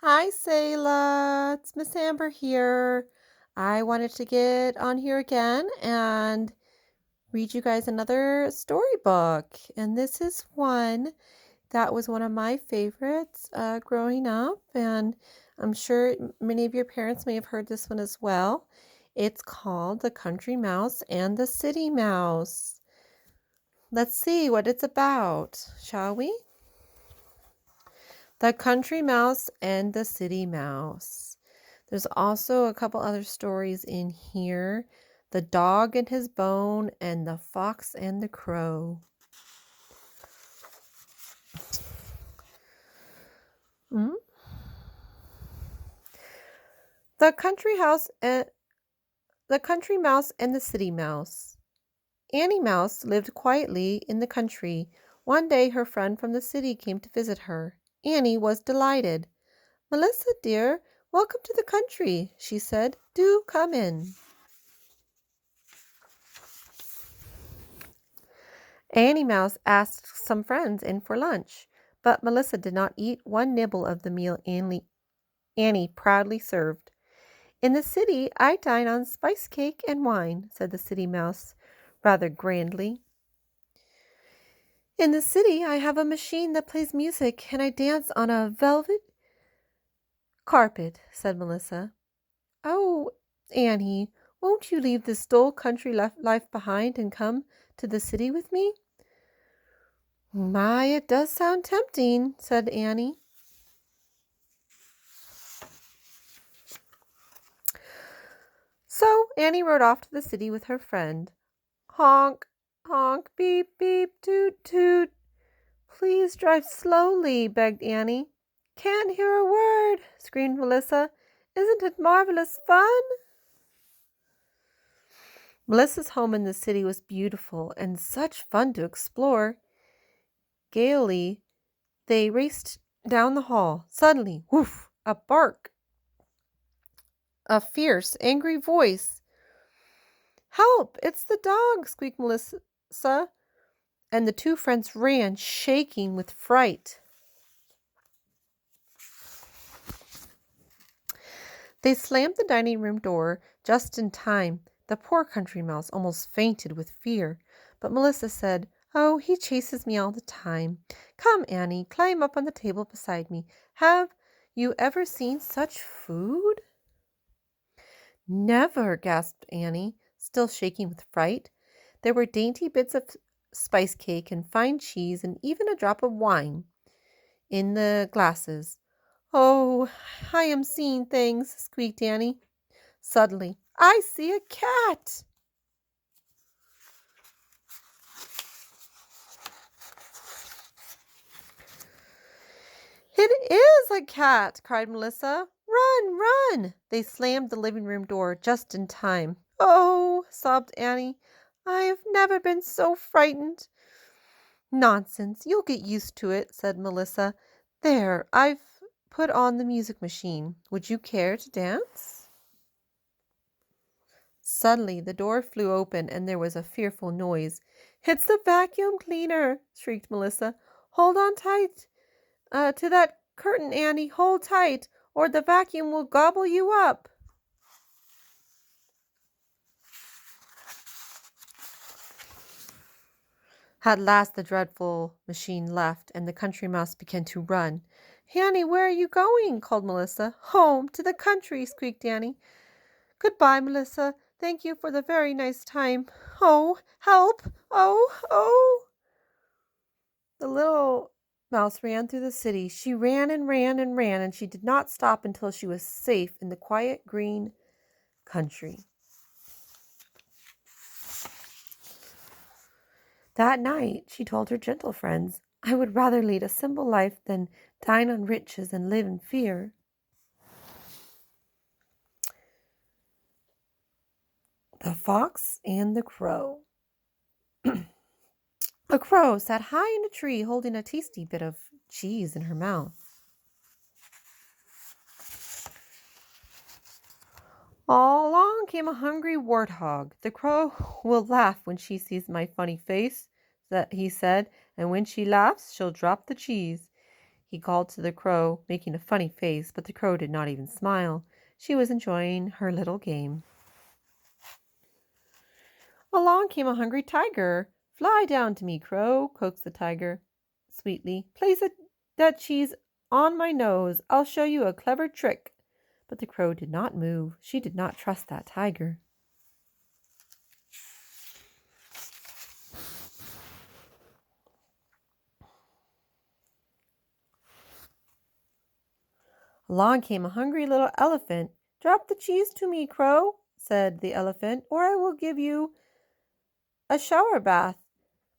Hi, Sayla. It's Miss Amber here. I wanted to get on here again and read you guys another storybook. And this is one that was one of my favorites growing up. And I'm sure many of your parents may have heard this one as well. It's called The Country Mouse and the City Mouse. Let's see what it's about, shall we? The Country Mouse and the City Mouse. There's also a couple other stories in here. The Dog and His Bone and The Fox and the Crow. Mm? The Country House and the Country Mouse and the City Mouse. Annie Mouse lived quietly in the country. One day her friend from the city came to visit her. Annie was delighted. "Melissa, dear, welcome to the country," she said. "Do come in." Annie Mouse asked some friends in for lunch, but Melissa did not eat one nibble of the meal Annie proudly served. "In the city, I dine on spice cake and wine," said the City Mouse, rather grandly. "In the city, I have a machine that plays music, and I dance on a velvet carpet," said Melissa. "Oh, Annie, won't you leave this dull country life behind and come to the city with me?" "My, it does sound tempting," said Annie. So Annie rode off to the city with her friend. "Honk, honk, beep, beep, toot, toot." "Please drive slowly," begged Annie. "Can't hear a word," screamed Melissa. "Isn't it marvelous fun?" Melissa's home in the city was beautiful and such fun to explore. Gaily, they raced down the hall. Suddenly, woof, a bark, a fierce, angry voice. "Help! It's the dog!" squeaked Melissa, and the two friends ran, shaking with fright. They slammed the dining room door just in time. The poor Country Mouse almost fainted with fear, but Melissa said, "Oh, he chases me all the time. Come, Annie, climb up on the table beside me. Have you ever seen such food?" "Never," gasped Annie, still shaking with fright. There were dainty bits of spice cake and fine cheese and even a drop of wine in the glasses. "Oh, I am seeing things," squeaked Annie. Suddenly, "I see a cat!" "It is a cat!" cried Melissa. "Run, run!" They slammed the living room door just in time. "Oh," sobbed Annie, "I've never been so frightened." "Nonsense, you'll get used to it," said Melissa. "There, I've put on the music machine. Would you care to dance?" Suddenly the door flew open and there was a fearful noise. "It's the vacuum cleaner!" shrieked Melissa. "Hold on tight to that curtain, Annie. Hold tight, or the vacuum will gobble you up." At last the dreadful machine left, and the Country Mouse began to run. "Annie, where are you going?" called Melissa. "Home, to the country," squeaked Annie. "Goodbye, Melissa. Thank you for the very nice time. Oh, help! Oh, oh!" The little mouse ran through the city. She ran and ran and ran, and she did not stop until she was safe in the quiet green country. That night, she told her gentle friends, "I would rather lead a simple life than dine on riches and live in fear." The Fox and the Crow. A crow sat high in a tree holding a tasty bit of cheese in her mouth. Along came a hungry warthog. "The crow will laugh when she sees my funny face," he said, "and when she laughs she'll drop the cheese." he called to the crow, making a funny face, but the crow did not even smile. She was enjoying her little game. Along came a hungry tiger. Fly down to me, crow, coaxed the tiger sweetly. Place that cheese on my nose. I'll show you a clever trick. But the crow did not move. She did not trust that tiger. Along came a hungry little elephant. Drop the cheese to me, crow, said the elephant, or I will give you a shower bath.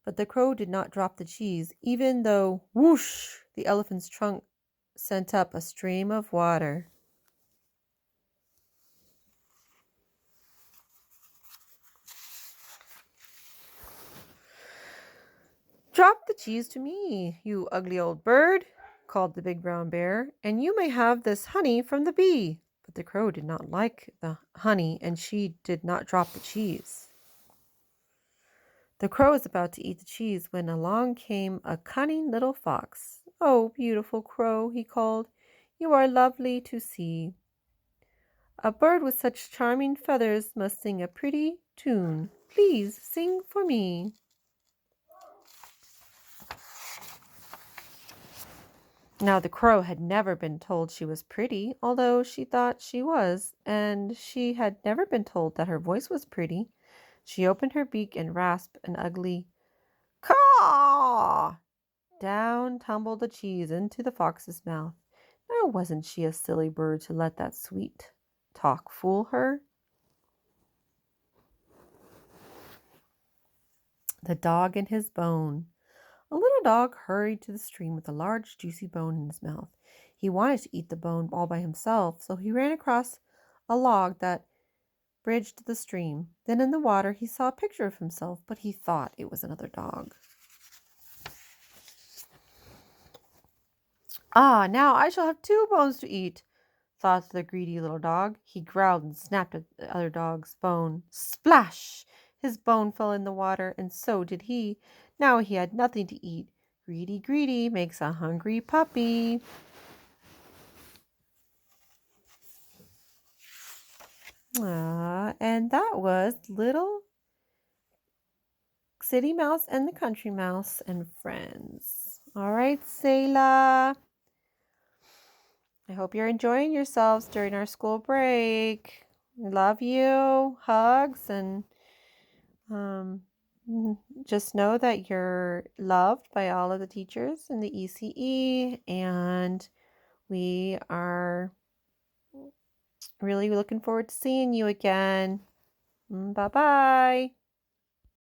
But the crow did not drop the cheese, even though, whoosh, the elephant's trunk sent up a stream of water. Drop the cheese to me, you ugly old bird, called the big brown bear, and you may have this honey from the bee. But the crow did not like the honey, and she did not drop the cheese. The crow was about to eat the cheese when along came a cunning little fox. Oh, beautiful crow, he called, you are lovely to see. A bird with such charming feathers must sing a pretty tune. Please sing for me. Now the crow had never been told she was pretty, although she thought she was, and she had never been told that her voice was pretty. She opened her beak and rasped an ugly caw. Down tumbled the cheese into the fox's mouth. Now wasn't she a silly bird to let that sweet talk fool her? The dog and his bone. A little dog hurried to the stream with a large juicy bone in his mouth. He wanted to eat the bone all by himself, so he ran across a log that bridged the stream. Then in the water he saw a picture of himself, but he thought it was another dog. Ah, now I shall have 2 bones to eat, thought the greedy little dog. He growled and snapped at the other dog's bone. Splash! His bone fell in the water, and so did he. Now he had nothing to eat. Greedy, greedy makes a hungry puppy. And that was Little City Mouse and the Country Mouse and Friends. All right, Selah. I hope you're enjoying yourselves during our school break. I love you. Hugs, and just know that you're loved by all of the teachers in the ECE, and we are really looking forward to seeing you again. Bye-bye.